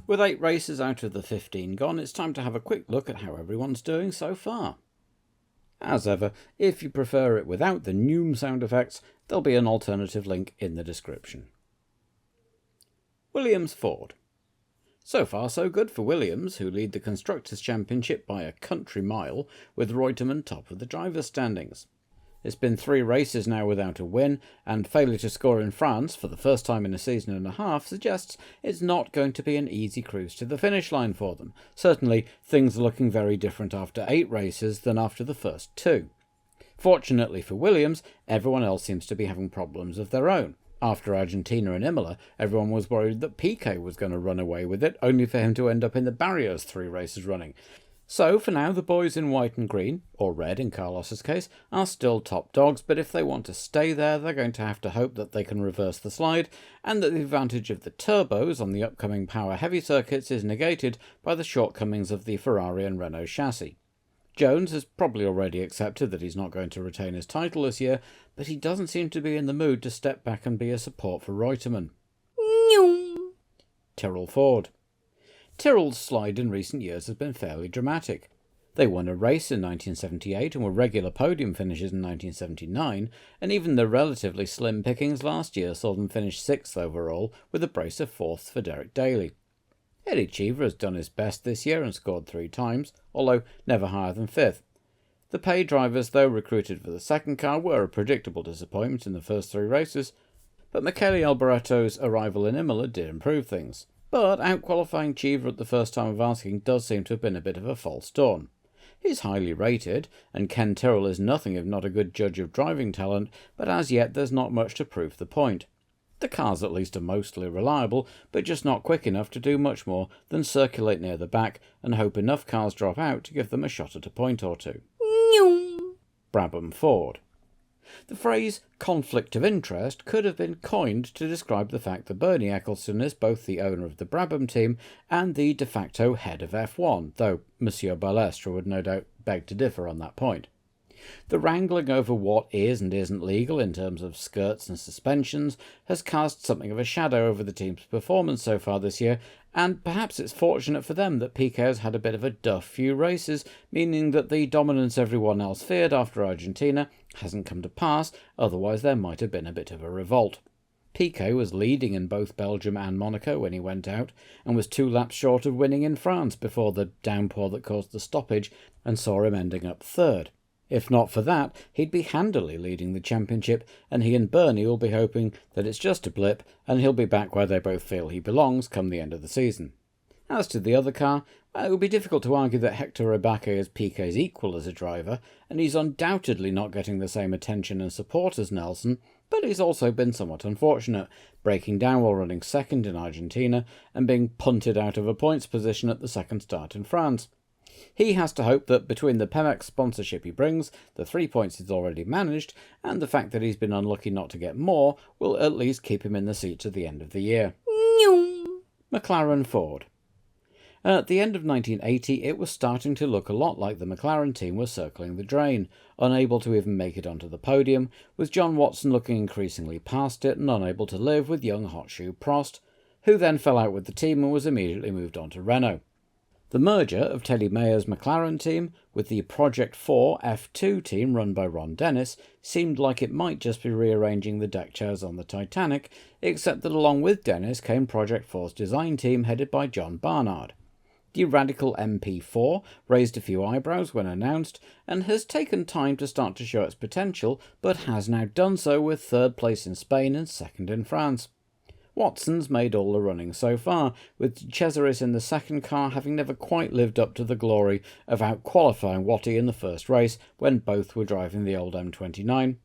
With 8 races out of the 15 gone, it's time to have a quick look at how everyone's doing so far. As ever, if you prefer it without the Noom sound effects, there'll be an alternative link in the description. Williams Ford. So far so good for Williams, who lead the Constructors' Championship by a country mile, with Reutemann top of the drivers' standings. It's been 3 races now without a win, and failure to score in France for the first time in a season and a half suggests it's not going to be an easy cruise to the finish line for them. Certainly, things are looking very different after 8 races than after the first 2. Fortunately for Williams, everyone else seems to be having problems of their own. After Argentina and Imola, everyone was worried that Piquet was going to run away with it, only for him to end up in the barriers 3 races running. So, for now, the boys in white and green, or red in Carlos's case, are still top dogs, but if they want to stay there, they're going to have to hope that they can reverse the slide, and that the advantage of the turbos on the upcoming power-heavy circuits is negated by the shortcomings of the Ferrari and Renault chassis. Jones has probably already accepted that he's not going to retain his title this year, but he doesn't seem to be in the mood to step back and be a support for Reutemann. Tyrrell Ford. Tyrrell's slide in recent years has been fairly dramatic. They won a race in 1978 and were regular podium finishes in 1979, and even the relatively slim pickings last year saw them finish 6th overall, with a brace of 4ths for Derek Daly. Eddie Cheever has done his best this year and scored 3 times, although never higher than 5th. The pay drivers, though recruited for the second car, were a predictable disappointment in the first 3 races, but Michele Alboretto's arrival in Imola did improve things. But out-qualifying Cheever at the first time of asking does seem to have been a bit of a false dawn. He's highly rated, and Ken Tyrrell is nothing if not a good judge of driving talent, but as yet there's not much to prove the point. The cars at least are mostly reliable, but just not quick enough to do much more than circulate near the back and hope enough cars drop out to give them a shot at a point or 2. Brabham Ford. The phrase conflict of interest could have been coined to describe the fact that Bernie Ecclestone is both the owner of the Brabham team and the de facto head of F1, though Monsieur Balestre would no doubt beg to differ on that point. The wrangling over what is and isn't legal in terms of skirts and suspensions has cast something of a shadow over the team's performance so far this year, and perhaps it's fortunate for them that Piquet has had a bit of a duff few races, meaning that the dominance everyone else feared after Argentina hasn't come to pass, otherwise there might have been a bit of a revolt. Piquet was leading in both Belgium and Monaco when he went out, and was 2 laps short of winning in France before the downpour that caused the stoppage and saw him ending up 3rd. If not for that, he'd be handily leading the championship, and he and Bernie will be hoping that it's just a blip and he'll be back where they both feel he belongs come the end of the season. As to the other car, it would be difficult to argue that Hector Rebaque is Piquet's equal as a driver, and he's undoubtedly not getting the same attention and support as Nelson, but he's also been somewhat unfortunate, breaking down while running 2nd in Argentina and being punted out of a points position at the second start in France. He has to hope that between the Pemex sponsorship he brings, the 3 points he's already managed, and the fact that he's been unlucky not to get more, will at least keep him in the seat to the end of the year. McLaren Ford. At the end of 1980, it was starting to look a lot like the McLaren team was circling the drain, unable to even make it onto the podium, with John Watson looking increasingly past it and unable to live with young hotshoe Prost, who then fell out with the team and was immediately moved on to Renault. The merger of Teddy Mayer's McLaren team with the Project 4 F2 team run by Ron Dennis seemed like it might just be rearranging the deck chairs on the Titanic, except that along with Dennis came Project 4's design team headed by John Barnard. The radical MP4 raised a few eyebrows when announced, and has taken time to start to show its potential, but has now done so with 3rd place in Spain and 2nd in France. Watson's made all the running so far, with Cesaris in the second car having never quite lived up to the glory of out-qualifying Watty in the first race when both were driving the old M29,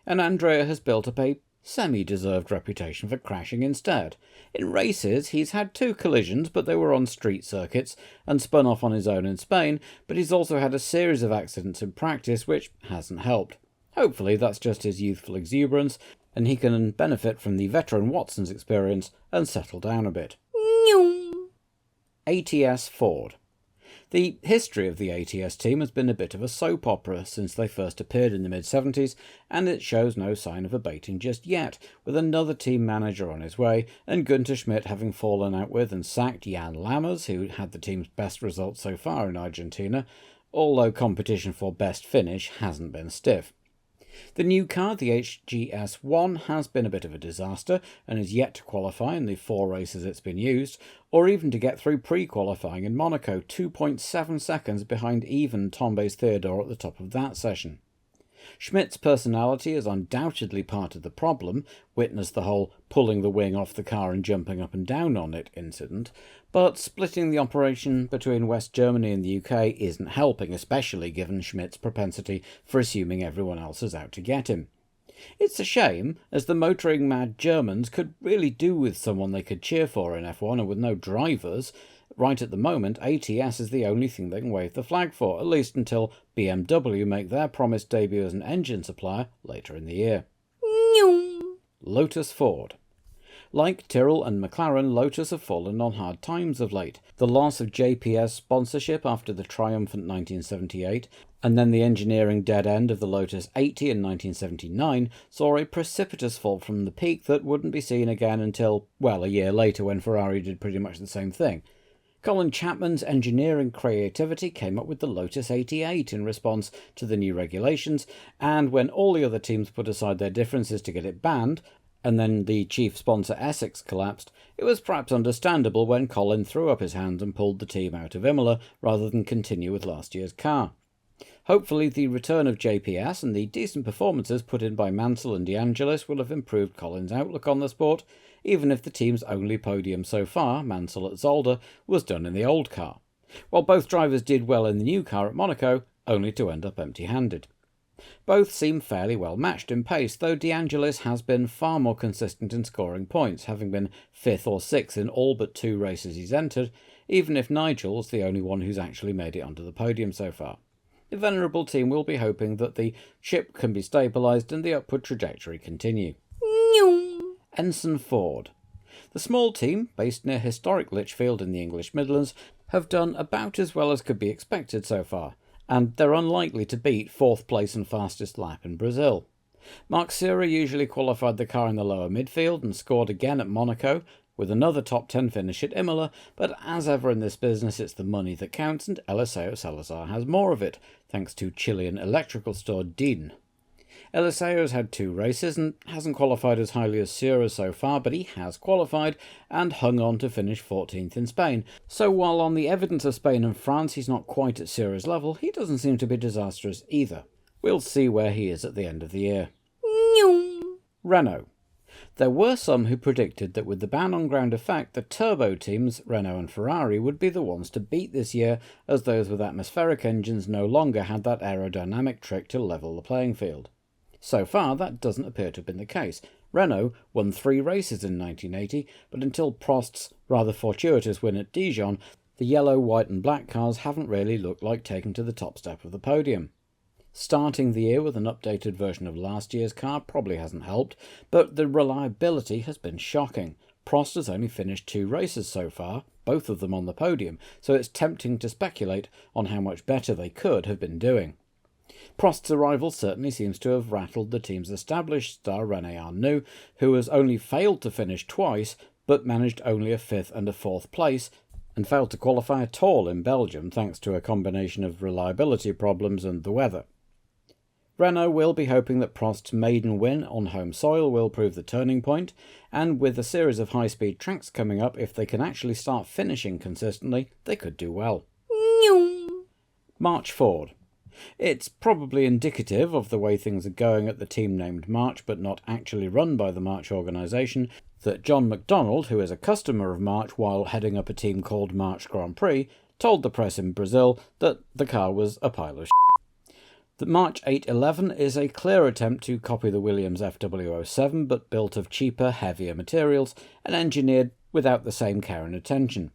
and Andrea has built up a semi-deserved reputation for crashing instead. In races, he's had 2 collisions, but they were on street circuits, and spun off on his own in Spain, but he's also had a series of accidents in practice, which hasn't helped. Hopefully that's just his youthful exuberance, and he can benefit from the veteran Watson's experience and settle down a bit. ATS Ford. The history of the ATS team has been a bit of a soap opera since they first appeared in the mid-70s, and it shows no sign of abating just yet, with another team manager on his way, and Günther Schmidt having fallen out with and sacked Jan Lammers, who had the team's best results so far in Argentina, although competition for best finish hasn't been stiff. The new car, the HGS1, has been a bit of a disaster and is yet to qualify in the 4 races it's been used, or even to get through pre-qualifying in Monaco, 2.7 seconds behind even Tombé's Theodore at the top of that session. Schmidt's personality is undoubtedly part of the problem, witness the whole pulling the wing off the car and jumping up and down on it incident, but splitting the operation between West Germany and the UK isn't helping, especially given Schmidt's propensity for assuming everyone else is out to get him. It's a shame, as the motoring-mad Germans could really do with someone they could cheer for in F1, and with no drivers, right at the moment, ATS is the only thing they can wave the flag for, at least until BMW make their promised debut as an engine supplier later in the year. Lotus Ford. Like Tyrrell and McLaren, Lotus have fallen on hard times of late. The loss of JPS sponsorship after the triumphant 1978, and then the engineering dead end of the Lotus 80 in 1979, saw a precipitous fall from the peak that wouldn't be seen again until, well, a year later when Ferrari did pretty much the same thing. Colin Chapman's engineering creativity came up with the Lotus 88 in response to the new regulations, and when all the other teams put aside their differences to get it banned, and then the chief sponsor Essex collapsed, it was perhaps understandable when Colin threw up his hands and pulled the team out of Imola rather than continue with last year's car. Hopefully the return of JPS and the decent performances put in by Mansell and De Angelis will have improved Colin's outlook on the sport, even if the team's only podium so far, Mansell at Zolder, was done in the old car, while both drivers did well in the new car at Monaco, only to end up empty-handed. Both seem fairly well matched in pace, though De Angelis has been far more consistent in scoring points, having been 5th or 6th in all but 2 races he's entered, even if Nigel's the only one who's actually made it onto the podium so far. The venerable team will be hoping that the ship can be stabilised and the upward trajectory continue. Ensign Ford. The small team, based near historic Lichfield in the English Midlands, have done about as well as could be expected so far, and they're unlikely to beat 4th place and fastest lap in Brazil. Mark Sera usually qualified the car in the lower midfield and scored again at Monaco, with another top 10 finish at Imola, but as ever in this business it's the money that counts, and Eliseo Salazar has more of it, thanks to Chilean electrical store DIN. Eliseo's had 2 races and hasn't qualified as highly as Sera so far, but he has qualified and hung on to finish 14th in Spain, so while on the evidence of Spain and France he's not quite at Sera's level, he doesn't seem to be disastrous either. We'll see where he is at the end of the year. Renault. There were some who predicted that with the ban on ground effect, the turbo teams, Renault and Ferrari, would be the ones to beat this year, as those with atmospheric engines no longer had that aerodynamic trick to level the playing field. So far, that doesn't appear to have been the case. Renault won 3 races in 1980, but until Prost's rather fortuitous win at Dijon, the yellow, white and black cars haven't really looked like taking to the top step of the podium. Starting the year with an updated version of last year's car probably hasn't helped, but the reliability has been shocking. Prost has only finished 2 races so far, both of them on the podium, so it's tempting to speculate on how much better they could have been doing. Prost's arrival certainly seems to have rattled the team's established star René Arnoux, who has only failed to finish twice, but managed only a 5th and a 4th place, and failed to qualify at all in Belgium thanks to a combination of reliability problems and the weather. Renault will be hoping that Prost's maiden win on home soil will prove the turning point, and with a series of high-speed tracks coming up, if they can actually start finishing consistently, they could do well. March Ford. It's probably indicative of the way things are going at the team named March but not actually run by the March organisation that John McDonald, who is a customer of March while heading up a team called March Grand Prix, told the press in Brazil that the car was a pile of shit. The March 811 is a clear attempt to copy the Williams FW07 but built of cheaper, heavier materials and engineered without the same care and attention.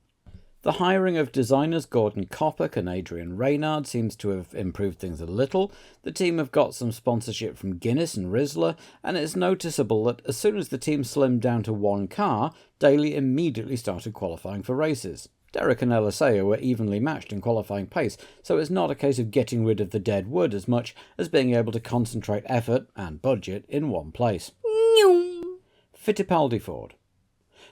The hiring of designers Gordon Coppock and Adrian Reynard seems to have improved things a little. The team have got some sponsorship from Guinness and Rizzler, and it's noticeable that as soon as the team slimmed down to 1 car, Daly immediately started qualifying for races. Derek and Eliseo were evenly matched in qualifying pace, so it's not a case of getting rid of the dead wood as much as being able to concentrate effort and budget in one place. Fittipaldi Ford.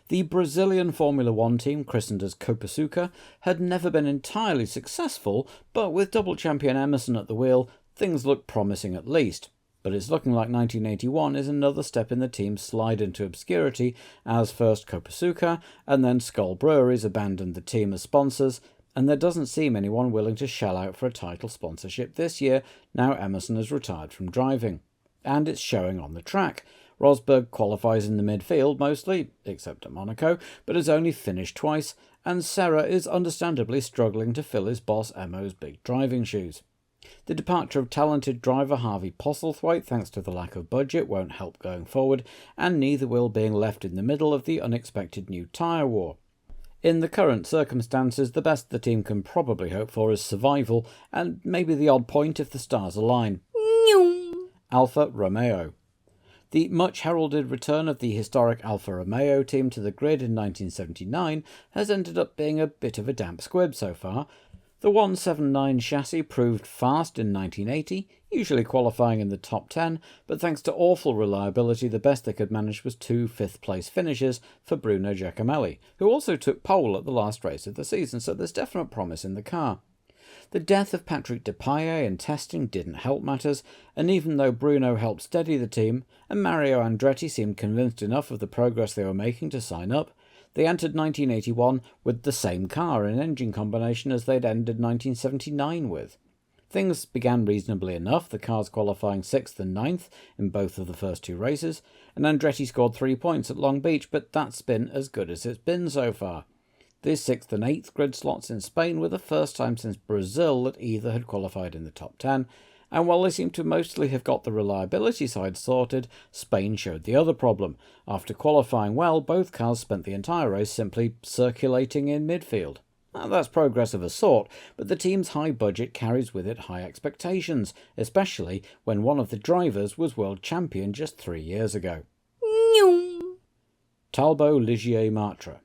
The Brazilian Formula One team, christened as Copaçuca, had never been entirely successful, but with double champion Emerson at the wheel, things looked promising at least. But it's looking like 1981 is another step in the team's slide into obscurity, as first Copaçuca and then Skull Breweries abandoned the team as sponsors, and there doesn't seem anyone willing to shell out for a title sponsorship this year, now Emerson has retired from driving. And it's showing on the track. Rosberg qualifies in the midfield mostly, except at Monaco, but has only finished twice, and Serra is understandably struggling to fill his boss Emo's big driving shoes. The departure of talented driver Harvey Postlethwaite, thanks to the lack of budget, won't help going forward, and neither will being left in the middle of the unexpected new tyre war. In the current circumstances, the best the team can probably hope for is survival, and maybe the odd point if the stars align. Alfa Romeo. The much-heralded return of the historic Alfa Romeo team to the grid in 1979 has ended up being a bit of a damp squib so far. The 179 chassis proved fast in 1980, usually qualifying in the top 10, but thanks to awful reliability, the best they could manage was 2 fifth-place finishes for Bruno Giacomelli, who also took pole at the last race of the season, so there's definite promise in the car. The death of Patrick Depailler in testing didn't help matters, and even though Bruno helped steady the team, and Mario Andretti seemed convinced enough of the progress they were making to sign up, they entered 1981 with the same car and engine combination as they'd ended 1979 with. Things began reasonably enough, the cars qualifying 6th and 9th in both of the first 2 races, and Andretti scored 3 points at Long Beach, but that's been as good as it's been so far. The 6th and 8th grid slots in Spain were the first time since Brazil that either had qualified in the top 10, and while they seem to mostly have got the reliability side sorted, Spain showed the other problem. After qualifying well, both cars spent the entire race simply circulating in midfield. Now, that's progress of a sort, but the team's high budget carries with it high expectations, especially when one of the drivers was world champion just 3 years ago. Talbot Ligier Matra.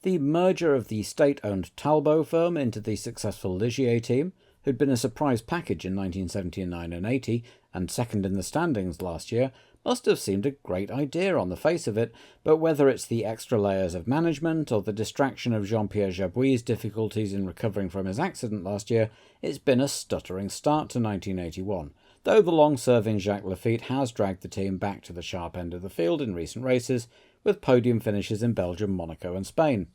The merger of the state-owned Talbot firm into the successful Ligier team, who'd been a surprise package in 1979 and 80, and second in the standings last year, must have seemed a great idea on the face of it, but whether it's the extra layers of management or the distraction of Jean-Pierre Jabouille's difficulties in recovering from his accident last year, it's been a stuttering start to 1981, though the long-serving Jacques Lafitte has dragged the team back to the sharp end of the field in recent races, with podium finishes in Belgium, Monaco and Spain.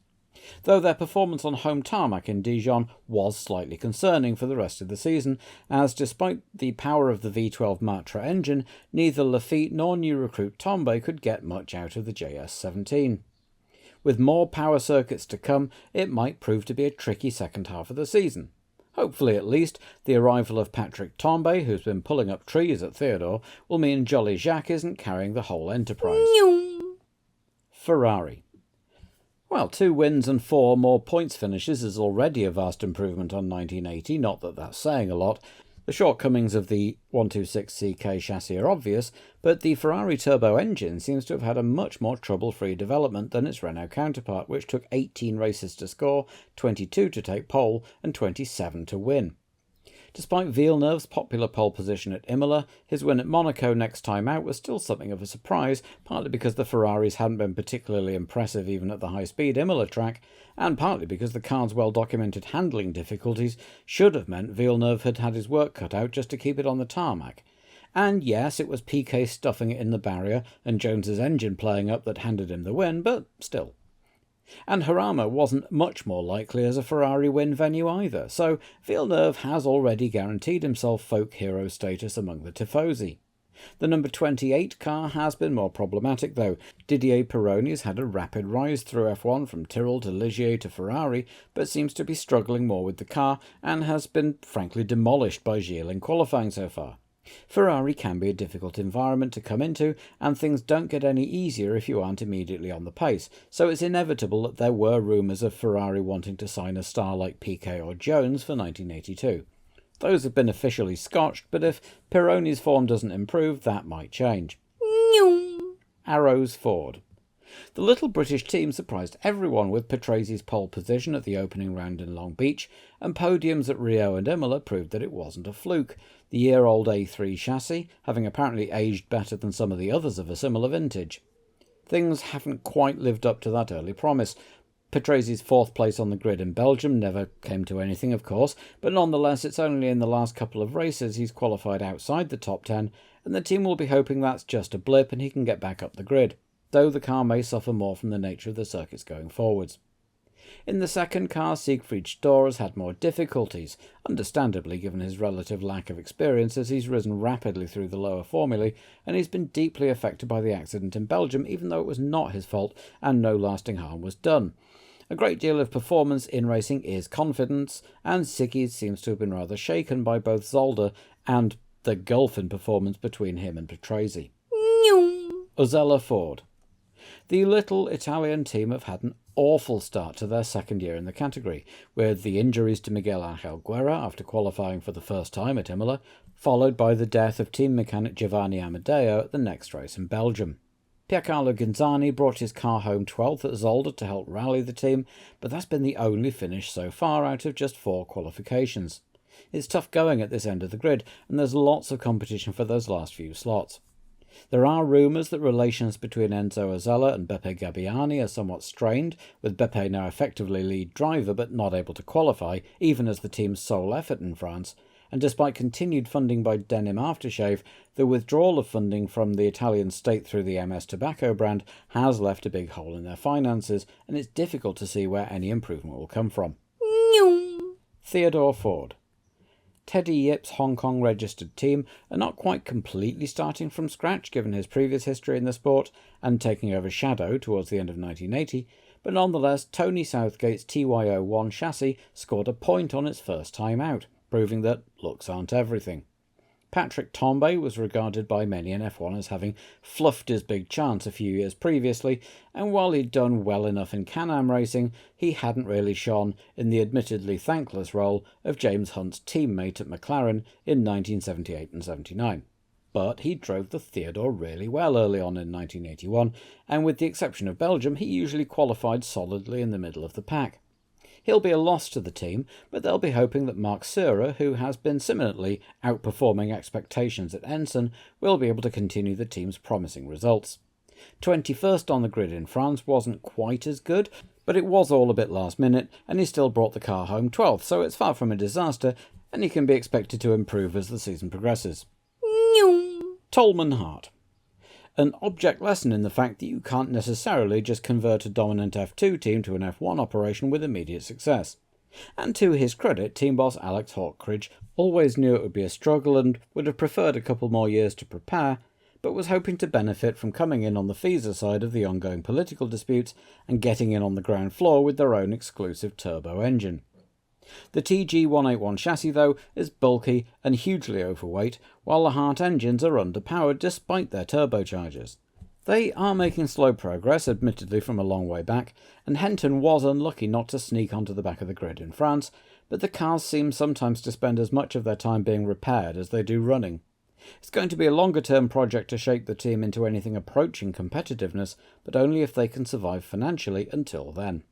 Though their performance on home tarmac in Dijon was slightly concerning for the rest of the season, as despite the power of the V12 Matra engine, neither Lafitte nor new recruit Tombe could get much out of the JS17. With more power circuits to come, it might prove to be a tricky second half of the season. Hopefully, at least, the arrival of Patrick Tombe, who's been pulling up trees at Theodore, will mean Jolly Jacques isn't carrying the whole enterprise. Ferrari. Well, 2 wins and 4 more points finishes is already a vast improvement on 1980, not that that's saying a lot. The shortcomings of the 126CK chassis are obvious, but the Ferrari turbo engine seems to have had a much more trouble-free development than its Renault counterpart, which took 18 races to score, 22 to take pole, and 27 to win. Despite Villeneuve's popular pole position at Imola, his win at Monaco next time out was still something of a surprise, partly because the Ferraris hadn't been particularly impressive even at the high-speed Imola track, and partly because the car's well-documented handling difficulties should have meant Villeneuve had had his work cut out just to keep it on the tarmac. And yes, it was Piquet stuffing it in the barrier and Jones's engine playing up that handed him the win, but still. And Jarama wasn't much more likely as a Ferrari win venue either, so Villeneuve has already guaranteed himself folk hero status among the Tifosi. The number 28 car has been more problematic though. Didier Pironi's had a rapid rise through F1 from Tyrrell to Ligier to Ferrari, but seems to be struggling more with the car and has been frankly demolished by Gilles in qualifying so far. Ferrari can be a difficult environment to come into, and things don't get any easier if you aren't immediately on the pace, so it's inevitable that there were rumours of Ferrari wanting to sign a star like Piquet or Jones for 1982. Those have been officially scotched, but if Pironi's form doesn't improve, that might change. Arrows Ford. The little British team surprised everyone with Patrese pole position at the opening round in Long Beach, and podiums at Rio and Imola proved that it wasn't a fluke, the year-old A3 chassis having apparently aged better than some of the others of a similar vintage. Things haven't quite lived up to that early promise. Patrese's fourth place on the grid in Belgium never came to anything, of course, but nonetheless it's only in the last couple of races he's qualified outside the top 10, and the team will be hoping that's just a blip and he can get back up the grid, though the car may suffer more from the nature of the circuits going forwards. In the second car, Siegfried Stohr has had more difficulties, understandably given his relative lack of experience as he's risen rapidly through the lower formulae, and he's been deeply affected by the accident in Belgium, even though it was not his fault and no lasting harm was done. A great deal of performance in racing is confidence, and Siggy seems to have been rather shaken by both Zolder and the gulf in performance between him and Patrese. Osella Ford. The little Italian team have had an awful start to their second year in the category, with the injuries to Miguel Angel Guerra after qualifying for the first time at Imola, followed by the death of team mechanic Giovanni Amadeo at the next race in Belgium. Piercarlo Ginzani brought his car home 12th at Zolder to help rally the team, but that's been the only finish so far out of just 4 qualifications. It's tough going at this end of the grid, and there's lots of competition for those last few slots. There are rumours that relations between Enzo Osella and Beppe Gabbiani are somewhat strained, with Beppe now effectively lead driver but not able to qualify, even as the team's sole effort in France, and despite continued funding by Denim Aftershave, the withdrawal of funding from the Italian state through the MS Tobacco brand has left a big hole in their finances, and it's difficult to see where any improvement will come from. Theodore Ford. Teddy Yip's Hong Kong registered team are not quite completely starting from scratch given his previous history in the sport and taking over Shadow towards the end of 1980, but nonetheless Tony Southgate's TY01 chassis scored a point on its first time out, proving that looks aren't everything. Patrick Tambay was regarded by many in F1 as having fluffed his big chance a few years previously, and while he'd done well enough in Can-Am racing, he hadn't really shone in the admittedly thankless role of James Hunt's teammate at McLaren in 1978 and 79. But he drove the Theodore really well early on in 1981, and with the exception of Belgium, he usually qualified solidly in the middle of the pack. He'll be a loss to the team, but they'll be hoping that Mark Seurer, who has been similarly outperforming expectations at Ensign, will be able to continue the team's promising results. 21st on the grid in France wasn't quite as good, but it was all a bit last minute, and he still brought the car home 12th, so it's far from a disaster, and he can be expected to improve as the season progresses. Toleman Hart. An object lesson in the fact that you can't necessarily just convert a dominant F2 team to an F1 operation with immediate success. And to his credit, team boss Alex Hawkridge always knew it would be a struggle and would have preferred a couple more years to prepare, but was hoping to benefit from coming in on the FISA side of the ongoing political disputes and getting in on the ground floor with their own exclusive turbo engine. The TG181 chassis, though, is bulky and hugely overweight, while the Hart engines are underpowered despite their turbochargers. They are making slow progress, admittedly from a long way back, and Henton was unlucky not to sneak onto the back of the grid in France, but the cars seem sometimes to spend as much of their time being repaired as they do running. It's going to be a longer-term project to shape the team into anything approaching competitiveness, but only if they can survive financially until then.